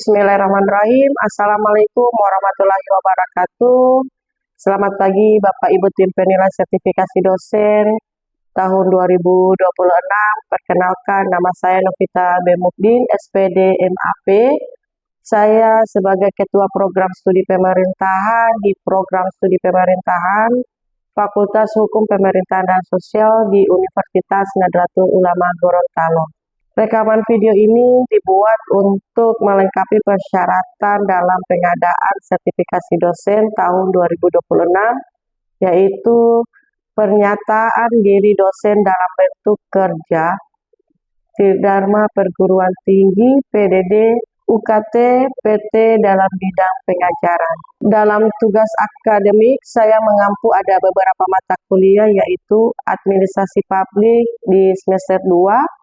Bismillahirrahmanirrahim. Assalamualaikum warahmatullahi wabarakatuh. Selamat pagi Bapak Ibu tim penilai sertifikasi dosen tahun 2026. Perkenalkan, nama saya Novita B. Mukdin, SPD MAP. Saya sebagai Ketua Program Studi Pemerintahan di Program Studi Pemerintahan Fakultas Hukum Pemerintahan dan Sosial di Universitas Nahdlatul Ulama Gorontalo. Rekaman video ini dibuat untuk melengkapi persyaratan dalam pengadaan sertifikasi dosen tahun 2026, yaitu pernyataan diri dosen dalam bentuk kerja, Tridharma Perguruan Tinggi, PDD, UKT, PT dalam bidang pengajaran. Dalam tugas akademik, saya mengampu ada beberapa mata kuliah, yaitu Administrasi Publik di semester 2,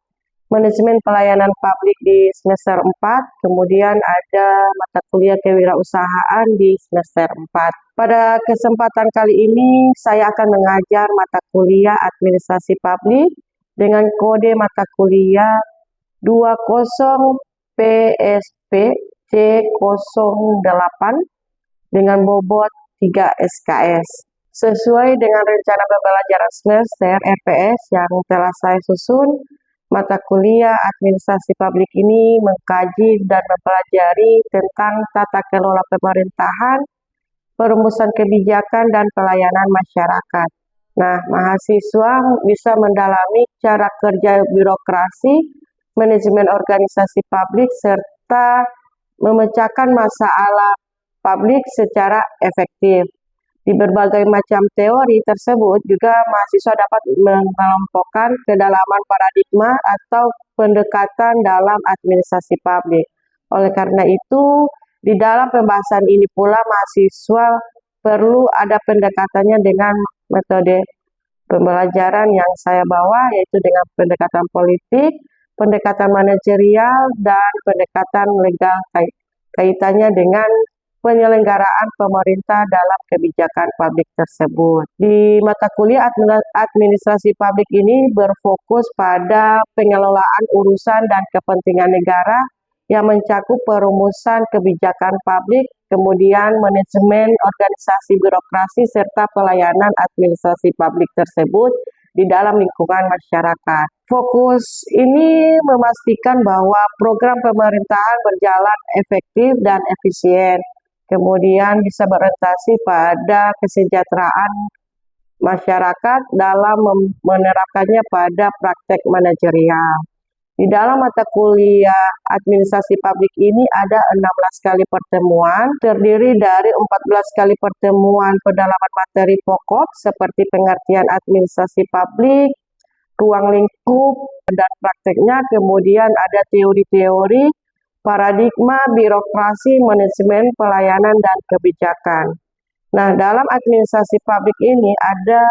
Manajemen Pelayanan Publik di semester 4, kemudian ada mata kuliah Kewirausahaan di semester 4. Pada kesempatan kali ini, saya akan mengajar mata kuliah Administrasi Publik dengan kode mata kuliah 20 PSP C08 dengan bobot 3 SKS. Sesuai dengan rencana pembelajaran semester RPS yang telah saya susun, mata kuliah Administrasi Publik ini mengkaji dan mempelajari tentang tata kelola pemerintahan, perumusan kebijakan, dan pelayanan masyarakat. Nah, mahasiswa bisa mendalami cara kerja birokrasi, manajemen organisasi publik, serta memecahkan masalah publik secara efektif. Di berbagai macam teori tersebut juga mahasiswa dapat mengelompokkan kedalaman paradigma atau pendekatan dalam administrasi publik. Oleh karena itu, di dalam pembahasan ini pula mahasiswa perlu ada pendekatannya dengan metode pembelajaran yang saya bawa, yaitu dengan pendekatan politik, pendekatan manajerial, dan pendekatan legal kaitannya dengan penyelenggaraan pemerintah dalam kebijakan publik tersebut. Di mata kuliah administrasi publik ini berfokus pada pengelolaan urusan dan kepentingan negara yang mencakup perumusan kebijakan publik, kemudian manajemen organisasi birokrasi, serta pelayanan administrasi publik tersebut di dalam lingkungan masyarakat. Fokus ini memastikan bahwa program pemerintahan berjalan efektif dan efisien, kemudian bisa berorientasi pada kesejahteraan masyarakat dalam menerapkannya pada praktek manajerial. Di dalam mata kuliah administrasi publik ini ada 16 kali pertemuan, terdiri dari 14 kali pertemuan pendalaman materi pokok seperti pengertian administrasi publik, ruang lingkup, dan prakteknya, kemudian ada teori-teori, paradigma, birokrasi, manajemen, pelayanan, dan kebijakan. Nah, dalam administrasi publik ini ada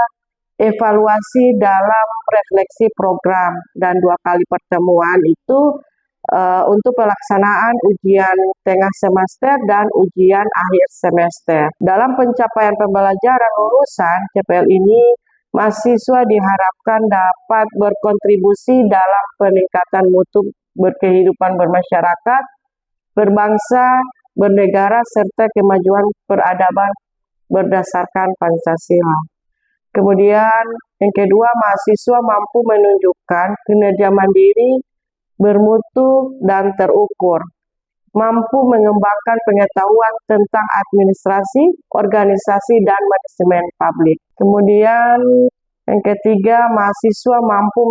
evaluasi dalam refleksi program, dan 2 kali pertemuan itu untuk pelaksanaan ujian tengah semester dan ujian akhir semester. Dalam pencapaian pembelajaran lulusan CPL ini, mahasiswa diharapkan dapat berkontribusi dalam peningkatan mutu berkehidupan bermasyarakat, berbangsa, bernegara, serta kemajuan peradaban berdasarkan Pancasila. Kemudian yang kedua, mahasiswa mampu menunjukkan kinerja mandiri, bermutu, dan terukur, mampu mengembangkan pengetahuan tentang administrasi, organisasi, dan manajemen publik. Kemudian yang ketiga, mahasiswa mampu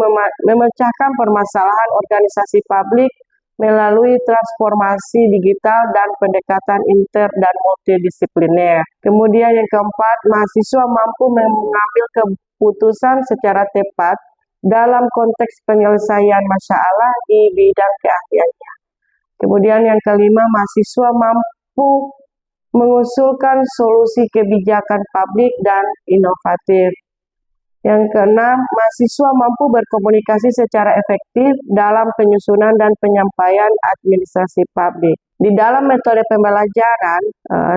memecahkan permasalahan organisasi publik melalui transformasi digital dan pendekatan inter dan multidisipliner. Kemudian yang keempat, mahasiswa mampu mengambil keputusan secara tepat dalam konteks penyelesaian masalah di bidang keahliannya. Kemudian yang kelima, mahasiswa mampu mengusulkan solusi kebijakan publik dan inovatif. Yang keenam, mahasiswa mampu berkomunikasi secara efektif dalam penyusunan dan penyampaian administrasi publik. Di dalam metode pembelajaran,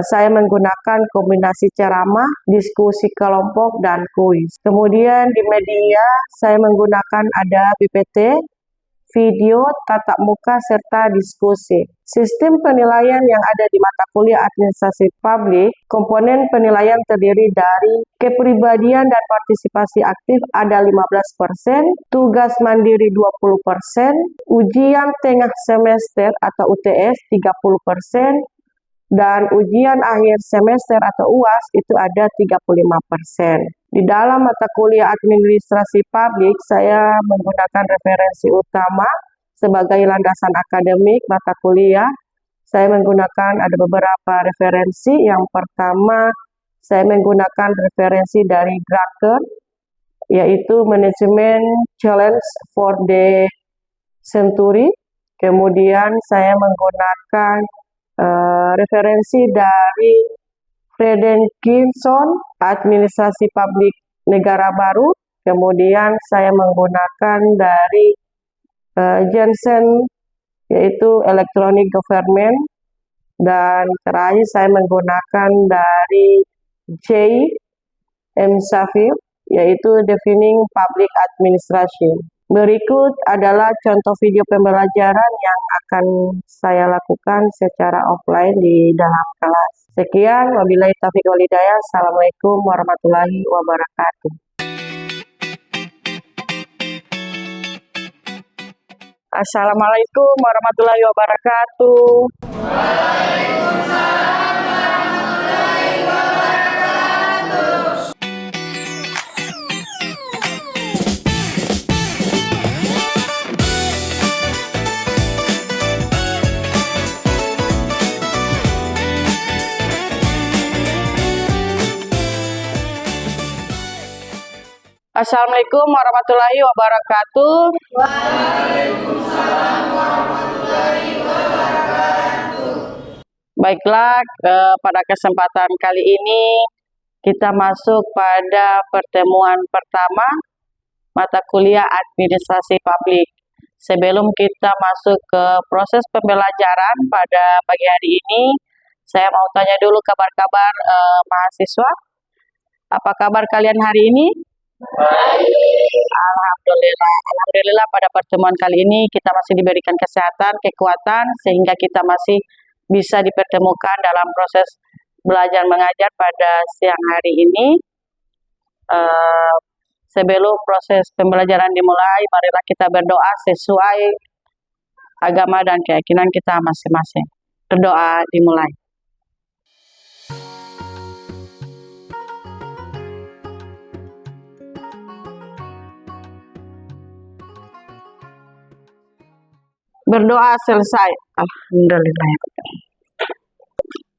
saya menggunakan kombinasi ceramah, diskusi kelompok, dan kuis. Kemudian di media, saya menggunakan ada PPT, video, tatap muka, serta diskusi. Sistem penilaian yang ada di mata kuliah administrasi publik, komponen penilaian terdiri dari kepribadian dan partisipasi aktif ada 15%, tugas mandiri 20%, ujian tengah semester atau UTS 30%, dan ujian akhir semester atau UAS itu ada 35%. Di dalam mata kuliah administrasi publik, saya menggunakan referensi utama sebagai landasan akademik mata kuliah. Saya menggunakan ada beberapa referensi. Yang pertama, saya menggunakan referensi dari Drucker, yaitu Management Challenge for the Century. Kemudian saya menggunakan referensi dari Fredkinson, Administrasi Publik Negara Baru. Kemudian saya menggunakan dari Jensen, yaitu Electronic Government. Dan terakhir saya menggunakan dari J. M. Safir, yaitu Defining Public Administration. Berikut adalah contoh video pembelajaran yang akan saya lakukan secara offline di dalam kelas. Sekian, wabillahi taufiq wal hidayah. Assalamualaikum warahmatullahi wabarakatuh. Assalamualaikum warahmatullahi wabarakatuh. Assalamualaikum warahmatullahi wabarakatuh. Waalaikumsalam warahmatullahi wabarakatuh. Baiklah, pada kesempatan kali ini kita masuk pada pertemuan pertama mata kuliah administrasi publik. Sebelum kita masuk ke proses pembelajaran pada pagi hari ini, saya mau tanya dulu kabar-kabar mahasiswa. Apa kabar kalian hari ini? Alhamdulillah pada pertemuan kali ini kita masih diberikan kesehatan, kekuatan sehingga kita masih bisa dipertemukan dalam proses belajar mengajar pada siang hari ini. Sebelum proses pembelajaran dimulai, marilah kita berdoa sesuai agama dan keyakinan kita masing-masing. Berdoa dimulai. Berdoa selesai. Alhamdulillah.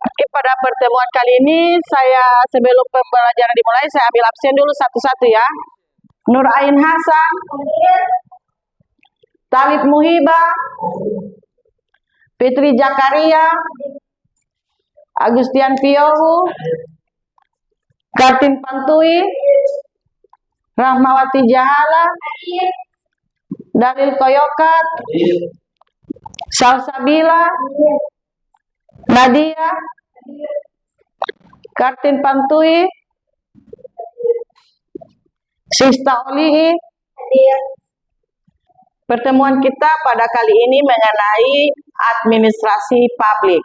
Oke, pada pertemuan kali ini sebelum pembelajaran dimulai, saya ambil absen dulu satu-satu ya. Nur Ain Hasan, Talib Muhibah, Fitri Jakaria, Agustian Piohu, Kartin Pantui, Rahmawati Jahala, Dalil Koyokat, Salsabila, Nadia, Kartin Pantui, Sista Olii. Pertemuan kita pada kali ini mengenai administrasi publik.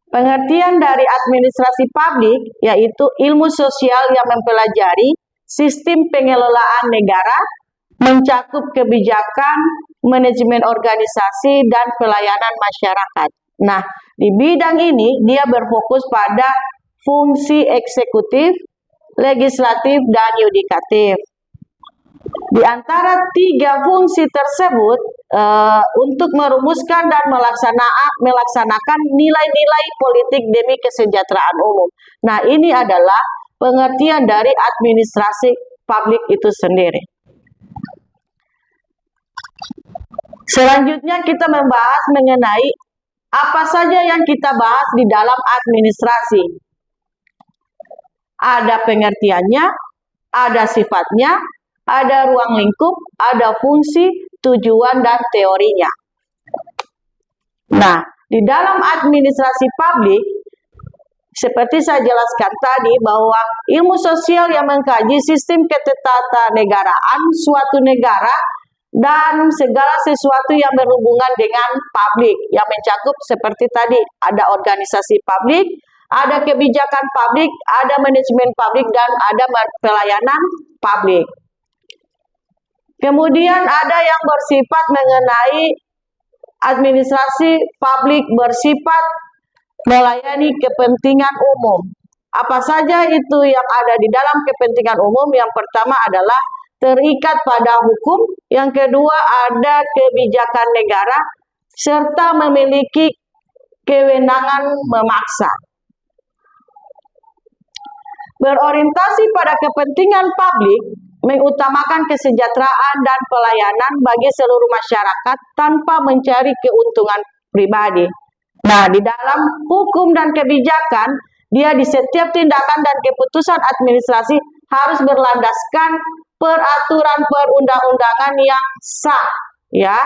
Pengertian dari administrasi publik yaitu ilmu sosial yang mempelajari sistem pengelolaan negara, mencakup kebijakan, manajemen organisasi, dan pelayanan masyarakat. Nah, di bidang ini dia berfokus pada fungsi eksekutif, legislatif, dan yudikatif. Di antara tiga fungsi tersebut, untuk merumuskan dan melaksanakan nilai-nilai politik demi kesejahteraan umum. Nah, ini adalah pengertian dari administrasi publik itu sendiri. Selanjutnya kita membahas mengenai apa saja yang kita bahas di dalam administrasi. Ada pengertiannya, ada sifatnya, ada ruang lingkup, ada fungsi, tujuan, dan teorinya. Nah, di dalam administrasi publik, seperti saya jelaskan tadi bahwa ilmu sosial yang mengkaji sistem ketatanegaraan suatu negara dan segala sesuatu yang berhubungan dengan publik yang mencakup seperti tadi ada organisasi publik, ada kebijakan publik, ada manajemen publik, dan ada pelayanan publik. Kemudian ada yang bersifat mengenai administrasi publik bersifat melayani kepentingan umum. Apa saja itu yang ada di dalam kepentingan umum? Yang pertama adalah terikat pada hukum, yang kedua ada kebijakan negara, serta memiliki kewenangan memaksa. Berorientasi pada kepentingan publik, mengutamakan kesejahteraan dan pelayanan bagi seluruh masyarakat tanpa mencari keuntungan pribadi. Nah, di dalam hukum dan kebijakan, dia di setiap tindakan dan keputusan administrasi harus berlandaskan peraturan perundang-undangan yang sah, ya,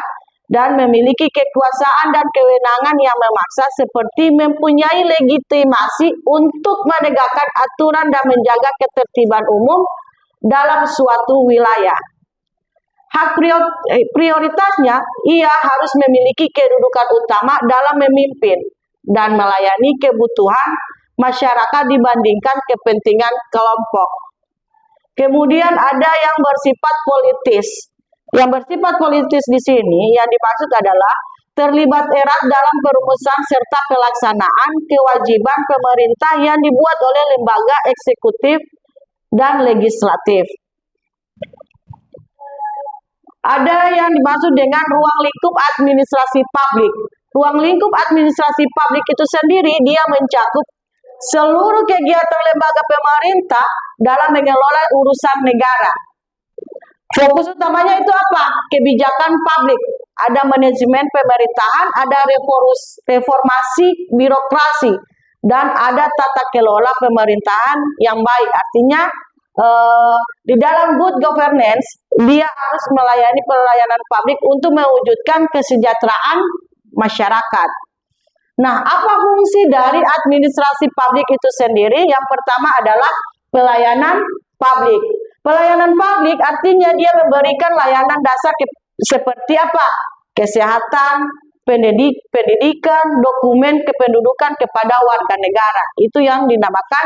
dan memiliki kekuasaan dan kewenangan yang memaksa seperti mempunyai legitimasi untuk menegakkan aturan dan menjaga ketertiban umum dalam suatu wilayah. Hak prioritasnya, ia harus memiliki kedudukan utama dalam memimpin dan melayani kebutuhan masyarakat dibandingkan kepentingan kelompok. Kemudian ada yang bersifat politis. Yang bersifat politis di sini yang dimaksud adalah terlibat erat dalam perumusan serta pelaksanaan kewajiban pemerintah yang dibuat oleh lembaga eksekutif dan legislatif. Ada yang dimaksud dengan ruang lingkup administrasi publik. Ruang lingkup administrasi publik itu sendiri dia mencakup seluruh kegiatan lembaga pemerintah dalam mengelola urusan negara. Fokus utamanya itu apa? Kebijakan publik. Ada manajemen pemerintahan, ada reformasi birokrasi, dan ada tata kelola pemerintahan yang baik. Artinya di dalam good governance, dia harus melayani pelayanan publik untuk mewujudkan kesejahteraan masyarakat. Nah, apa fungsi dari administrasi publik itu sendiri? Yang pertama adalah pelayanan publik. Pelayanan publik artinya dia memberikan layanan dasar seperti apa? Kesehatan, pendidikan, dokumen kependudukan kepada warga negara. Itu yang dinamakan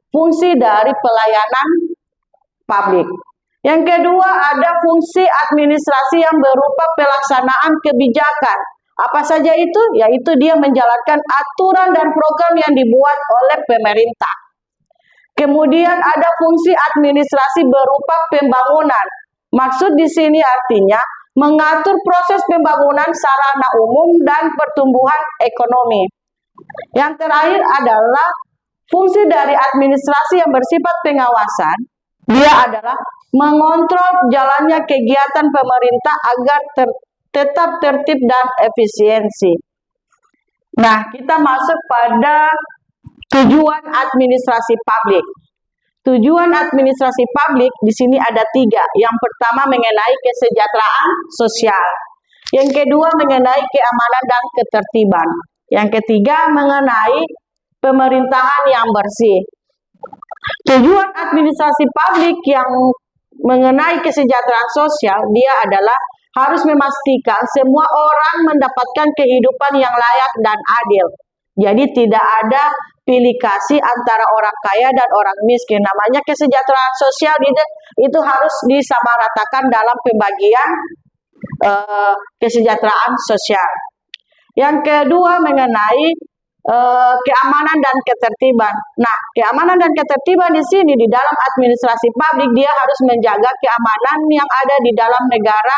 fungsi dari pelayanan publik. Yang kedua ada fungsi administrasi yang berupa pelaksanaan kebijakan. Apa saja itu? Yaitu dia menjalankan aturan dan program yang dibuat oleh pemerintah. Kemudian ada fungsi administrasi berupa pembangunan. Maksud di sini artinya mengatur proses pembangunan sarana umum dan pertumbuhan ekonomi. Yang terakhir adalah fungsi dari administrasi yang bersifat pengawasan. Dia adalah mengontrol jalannya kegiatan pemerintah agar tetap tertib dan efisiensi. Nah, kita masuk pada tujuan administrasi publik. Tujuan administrasi publik di sini ada 3. Yang pertama mengenai kesejahteraan sosial. Yang kedua mengenai keamanan dan ketertiban. Yang ketiga mengenai pemerintahan yang bersih. Tujuan administrasi publik yang mengenai kesejahteraan sosial, dia adalah harus memastikan semua orang mendapatkan kehidupan yang layak dan adil. Jadi tidak ada pilih kasih antara orang kaya dan orang miskin. Namanya kesejahteraan sosial itu harus disamaratakan dalam pembagian kesejahteraan sosial. Yang kedua mengenai keamanan dan ketertiban. Nah, keamanan dan ketertiban di sini di dalam administrasi publik dia harus menjaga keamanan yang ada di dalam negara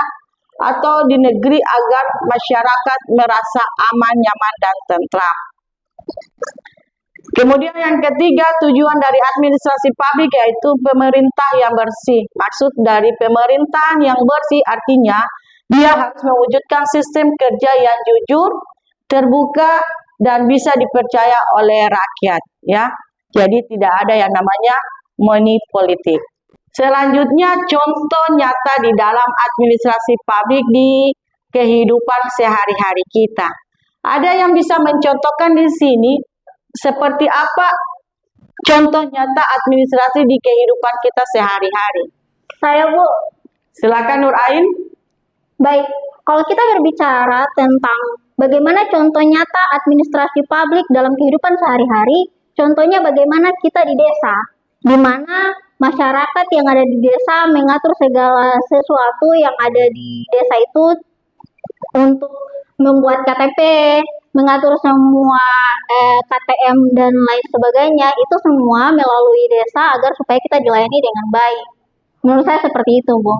atau di negeri agar masyarakat merasa aman, nyaman, dan tentram. Kemudian yang ketiga, tujuan dari administrasi publik yaitu pemerintah yang bersih. Maksud dari pemerintahan yang bersih artinya dia harus mewujudkan sistem kerja yang jujur, terbuka, dan bisa dipercaya oleh rakyat, ya. Jadi tidak ada yang namanya money politik. Selanjutnya contoh nyata di dalam administrasi publik di kehidupan sehari-hari kita. Ada yang bisa mencontohkan di sini seperti apa contoh nyata administrasi di kehidupan kita sehari-hari? Saya, Bu. Silakan Nur Ain. Baik, kalau kita berbicara tentang bagaimana contoh nyata administrasi publik dalam kehidupan sehari-hari, contohnya bagaimana kita di desa, di mana masyarakat yang ada di desa mengatur segala sesuatu yang ada di desa itu untuk membuat KTP, mengatur semua KTM dan lain sebagainya, itu semua melalui desa agar supaya kita dilayani dengan baik. Menurut saya seperti itu, Bu.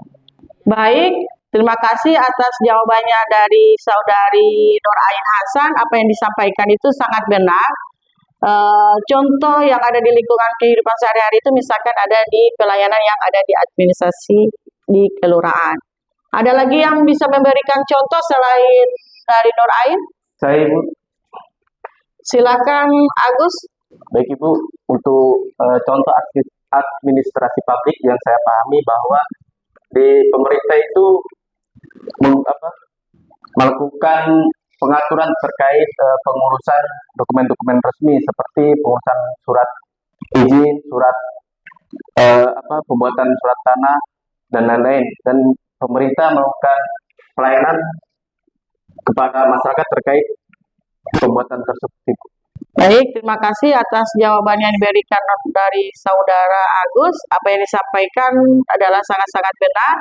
Baik, terima kasih atas jawabannya dari Saudari Nur Ain Hasan. Apa yang disampaikan itu sangat benar. Contoh yang ada di lingkungan kehidupan sehari-hari itu misalkan ada di pelayanan yang ada di administrasi di kelurahan. Ada lagi yang bisa memberikan contoh selain dari Nur Ain? Saya Ibu. Silakan Agus. Baik Ibu, untuk contoh administrasi publik yang saya pahami bahwa di pemerintah itu melakukan pengaturan terkait pengurusan dokumen-dokumen resmi seperti pengurusan surat izin, surat pembuatan surat tanah dan lain-lain. Dan pemerintah melakukan pelayanan kepada masyarakat terkait pembuatan tersebut. Baik, terima kasih atas jawaban yang diberikan dari Saudara Agus. Apa yang disampaikan adalah sangat-sangat benar.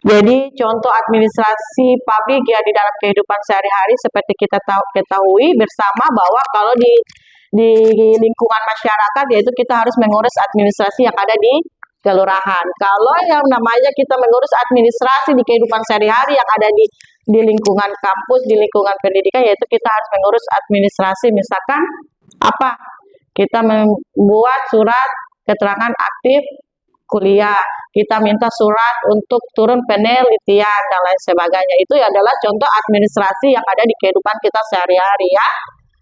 Jadi contoh administrasi publik ya di dalam kehidupan sehari-hari seperti kita ketahui bersama bahwa kalau di lingkungan masyarakat yaitu kita harus mengurus administrasi yang ada di kelurahan. Kalau yang namanya kita mengurus administrasi di kehidupan sehari-hari yang ada di lingkungan kampus, di lingkungan pendidikan, yaitu kita harus mengurus administrasi, misalkan apa? Kita membuat surat keterangan aktif kuliah, kita minta surat untuk turun penelitian dan lain sebagainya. Itu adalah contoh administrasi yang ada di kehidupan kita sehari-hari ya.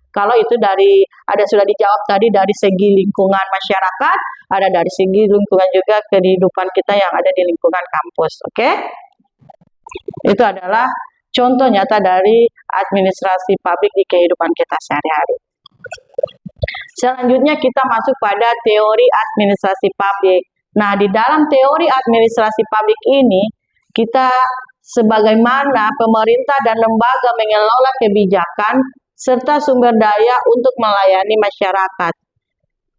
Kalau itu sudah dijawab tadi dari segi lingkungan masyarakat, ada dari segi lingkungan juga kehidupan kita yang ada di lingkungan kampus, oke? Itu adalah contoh nyata dari administrasi publik di kehidupan kita sehari-hari. Selanjutnya kita masuk pada teori administrasi publik. Nah, di dalam teori administrasi publik ini, kita sebagaimana pemerintah dan lembaga mengelola kebijakan serta sumber daya untuk melayani masyarakat.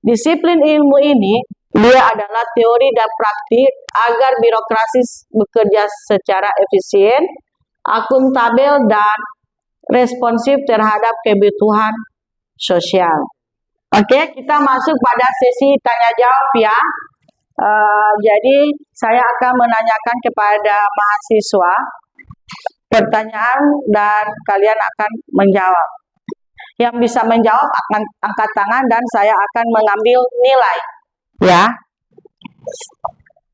Disiplin ilmu ini, dia adalah teori dan praktik agar birokrasi bekerja secara efisien, akuntabel, dan responsif terhadap kebutuhan sosial. Oke, kita masuk pada sesi tanya jawab ya. Jadi saya akan menanyakan kepada mahasiswa pertanyaan dan kalian akan menjawab. Yang bisa menjawab akan angkat tangan dan saya akan mengambil nilai ya.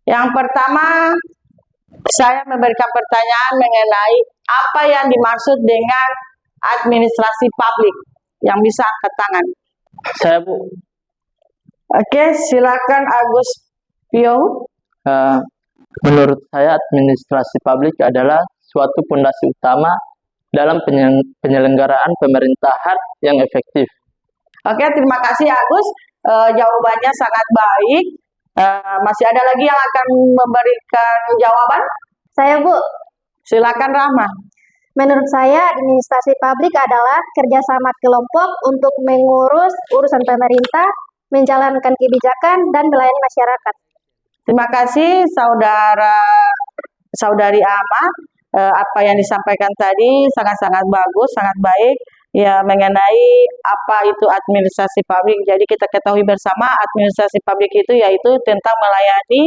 Yang pertama saya memberikan pertanyaan mengenai apa yang dimaksud dengan administrasi publik. Yang bisa angkat tangan. Saya Bu. Oke, silakan Agus Pio. Menurut saya administrasi publik adalah suatu fondasi utama dalam penyelenggaraan pemerintahan yang efektif. Oke, terima kasih Agus. Jawabannya sangat baik. Masih ada lagi yang akan memberikan jawaban? Saya, Bu. Silakan Rahma. Menurut saya, administrasi publik adalah kerjasama kelompok untuk mengurus urusan pemerintah, menjalankan kebijakan, dan melayani masyarakat. Terima kasih Saudari Ama. Apa yang disampaikan tadi sangat-sangat bagus, sangat baik. Ya, mengenai apa itu administrasi publik. Jadi kita ketahui bersama administrasi publik itu yaitu tentang melayani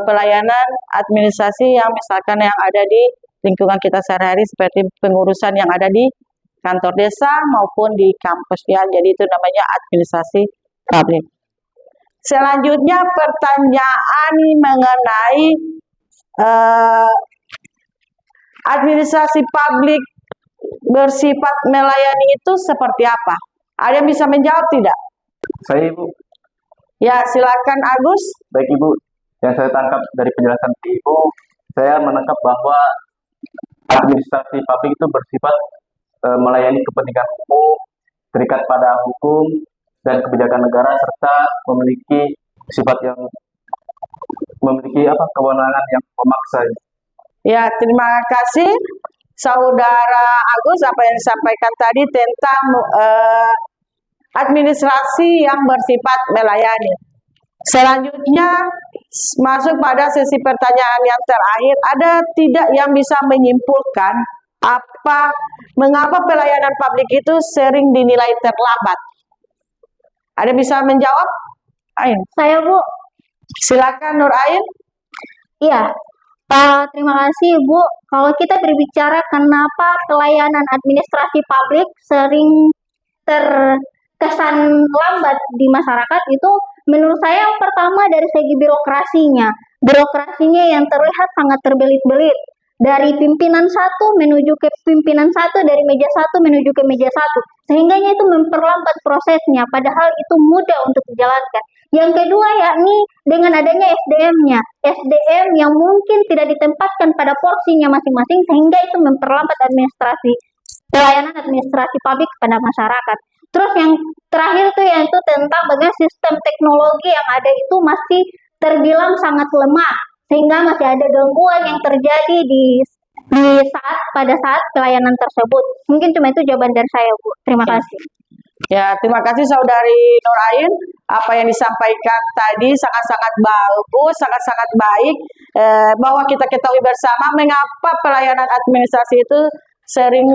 pelayanan administrasi yang misalkan yang ada di lingkungan kita sehari-hari seperti pengurusan yang ada di kantor desa maupun di kampus ya. Jadi itu namanya administrasi publik. Selanjutnya pertanyaan mengenai administrasi publik bersifat melayani itu seperti apa? Ada yang bisa menjawab tidak? Saya Ibu. Ya, silakan Agus. Baik Ibu, yang saya tangkap dari penjelasan Ibu, saya menangkap bahwa administrasi publik itu bersifat melayani kepentingan umum, terikat pada hukum dan kebijakan negara serta memiliki sifat yang memiliki kewenangan yang memaksa. Ya, terima kasih Saudara Agus apa yang disampaikan tadi tentang administrasi yang bersifat melayani. Selanjutnya masuk pada sesi pertanyaan yang terakhir. Ada tidak yang bisa menyimpulkan mengapa pelayanan publik itu sering dinilai terlambat? Ada bisa menjawab? Ain. Saya, Bu. Silakan Nur Ain. Iya. Terima kasih, Bu. Kalau kita berbicara kenapa pelayanan administrasi publik sering terkesan lambat di masyarakat, itu menurut saya yang pertama dari segi birokrasinya. Birokrasinya yang terlihat sangat terbelit-belit. Dari pimpinan satu menuju ke pimpinan satu, dari meja satu menuju ke meja satu. Sehingganya itu memperlambat prosesnya, padahal itu mudah untuk dijalankan. Yang kedua yakni dengan adanya SDM-nya. SDM yang mungkin tidak ditempatkan pada porsinya masing-masing, sehingga itu memperlambat pelayanan administrasi publik kepada masyarakat. Terus yang terakhir itu yaitu tentang bagaimana sistem teknologi yang ada itu masih terbilang sangat lemah, sehingga masih ada gangguan yang terjadi pada saat pelayanan tersebut. Mungkin cuma itu jawaban dari saya, Bu. Terima kasih. Ya, terima kasih Saudari Nur Ain. Apa yang disampaikan tadi sangat-sangat bagus, sangat-sangat baik. Bahwa kita ketahui bersama mengapa pelayanan administrasi itu sering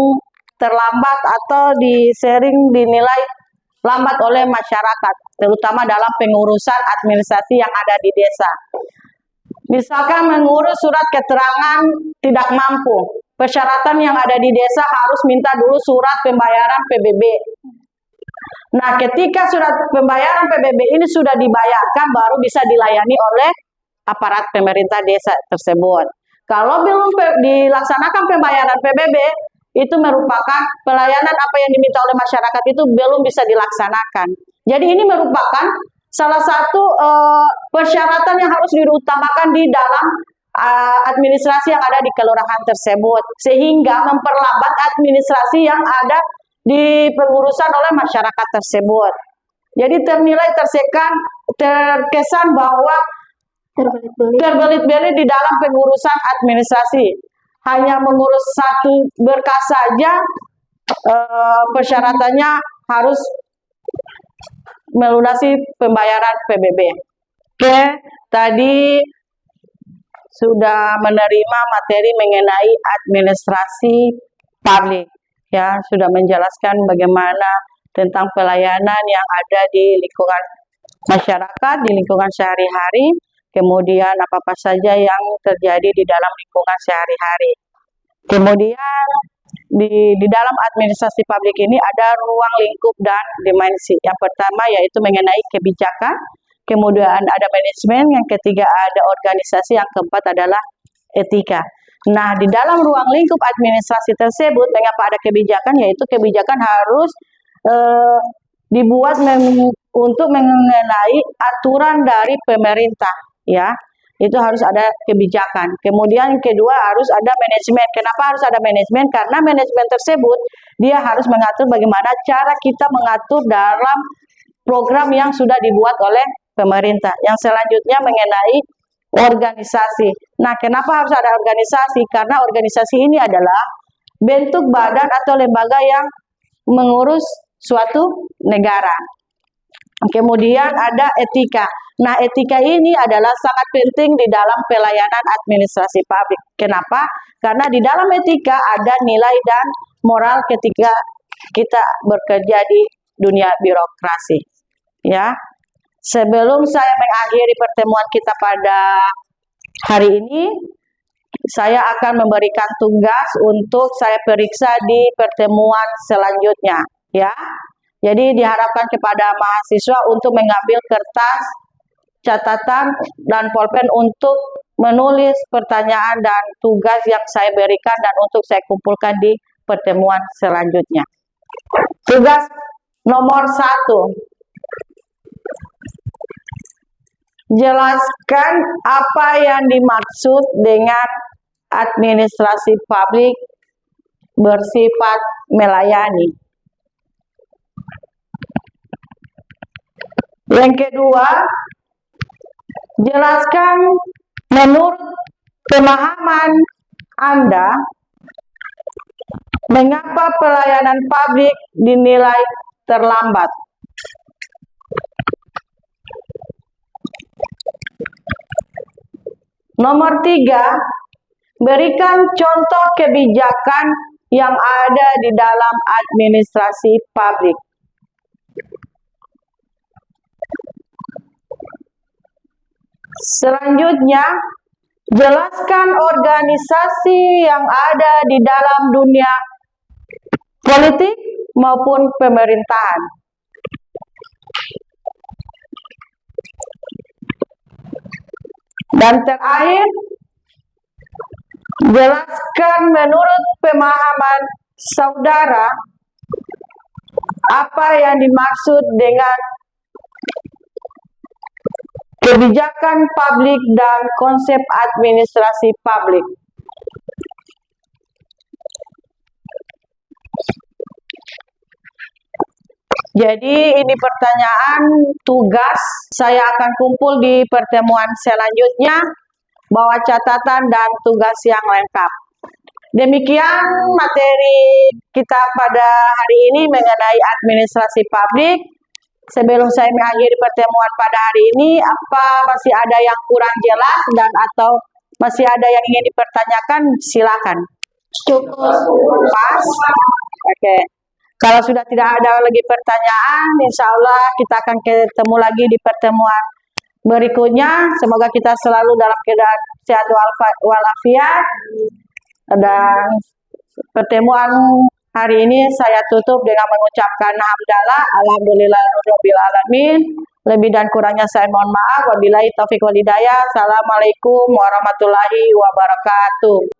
terlambat atau sering dinilai lambat oleh masyarakat, terutama dalam pengurusan administrasi yang ada di desa. Misalkan mengurus surat keterangan tidak mampu, persyaratan yang ada di desa harus minta dulu surat pembayaran PBB. Nah, ketika surat pembayaran PBB ini sudah dibayarkan, baru bisa dilayani oleh aparat pemerintah desa tersebut. Kalau belum dilaksanakan pembayaran PBB, itu merupakan pelayanan apa yang diminta oleh masyarakat itu belum bisa dilaksanakan. Jadi ini merupakan salah satu persyaratan yang harus diutamakan di dalam administrasi yang ada di kelurahan tersebut, sehingga memperlambat administrasi yang ada di pengurusan oleh masyarakat tersebut. Jadi ternilai terkesan bahwa terbelit-belit di dalam pengurusan administrasi. Hanya mengurus satu berkas saja, persyaratannya harus melunasi pembayaran PBB. Oke, tadi sudah menerima materi mengenai administrasi publik. Ya, sudah menjelaskan bagaimana tentang pelayanan yang ada di lingkungan masyarakat, di lingkungan sehari-hari, kemudian apa-apa saja yang terjadi di dalam lingkungan sehari-hari. Kemudian di dalam administrasi publik ini ada ruang lingkup dan dimensi. Yang pertama yaitu mengenai kebijakan, kemudian ada manajemen, yang ketiga ada organisasi, yang keempat adalah etika. Nah, di dalam ruang lingkup administrasi tersebut, mengapa ada kebijakan? Yaitu kebijakan harus dibuat untuk mengenai aturan dari pemerintah, ya. Itu harus ada kebijakan. Kemudian yang kedua harus ada manajemen. Kenapa harus ada manajemen? Karena manajemen tersebut dia harus mengatur bagaimana cara kita mengatur dalam program yang sudah dibuat oleh pemerintah. Yang selanjutnya mengenai organisasi. Nah, kenapa harus ada organisasi? Karena organisasi ini adalah bentuk badan atau lembaga yang mengurus suatu negara. Kemudian ada etika. Nah, etika ini adalah sangat penting di dalam pelayanan administrasi publik. Kenapa? Karena di dalam etika ada nilai dan moral ketika kita bekerja di dunia birokrasi. Ya. Sebelum saya mengakhiri pertemuan kita pada hari ini, saya akan memberikan tugas untuk saya periksa di pertemuan selanjutnya, ya. Jadi diharapkan kepada mahasiswa untuk mengambil kertas, catatan, dan pulpen untuk menulis pertanyaan dan tugas yang saya berikan dan untuk saya kumpulkan di pertemuan selanjutnya. Tugas nomor 1. Jelaskan apa yang dimaksud dengan administrasi publik bersifat melayani. Yang kedua, jelaskan menurut pemahaman Anda, mengapa pelayanan publik dinilai terlambat? Nomor 3, berikan contoh kebijakan yang ada di dalam administrasi publik. Selanjutnya, jelaskan organisasi yang ada di dalam dunia politik maupun pemerintahan. Dan terakhir, jelaskan menurut pemahaman saudara apa yang dimaksud dengan kebijakan publik dan konsep administrasi publik. Jadi ini pertanyaan tugas, saya akan kumpul di pertemuan selanjutnya, bawa catatan dan tugas yang lengkap. Demikian materi kita pada hari ini mengenai administrasi publik. Sebelum saya mengakhiri pertemuan pada hari ini, apa masih ada yang kurang jelas dan atau masih ada yang ingin dipertanyakan, silakan. Cukup. Pas. Oke. Kalau sudah tidak ada lagi pertanyaan, insya Allah kita akan ketemu lagi di pertemuan berikutnya. Semoga kita selalu dalam keadaan sehat walafiat. Dan pertemuan hari ini saya tutup dengan mengucapkan hamdalah, alhamdulillahirabbil alamin. Lebih dan kurangnya saya mohon maaf. Wabillahi taufiq wal hidayah. Assalamualaikum warahmatullahi wabarakatuh.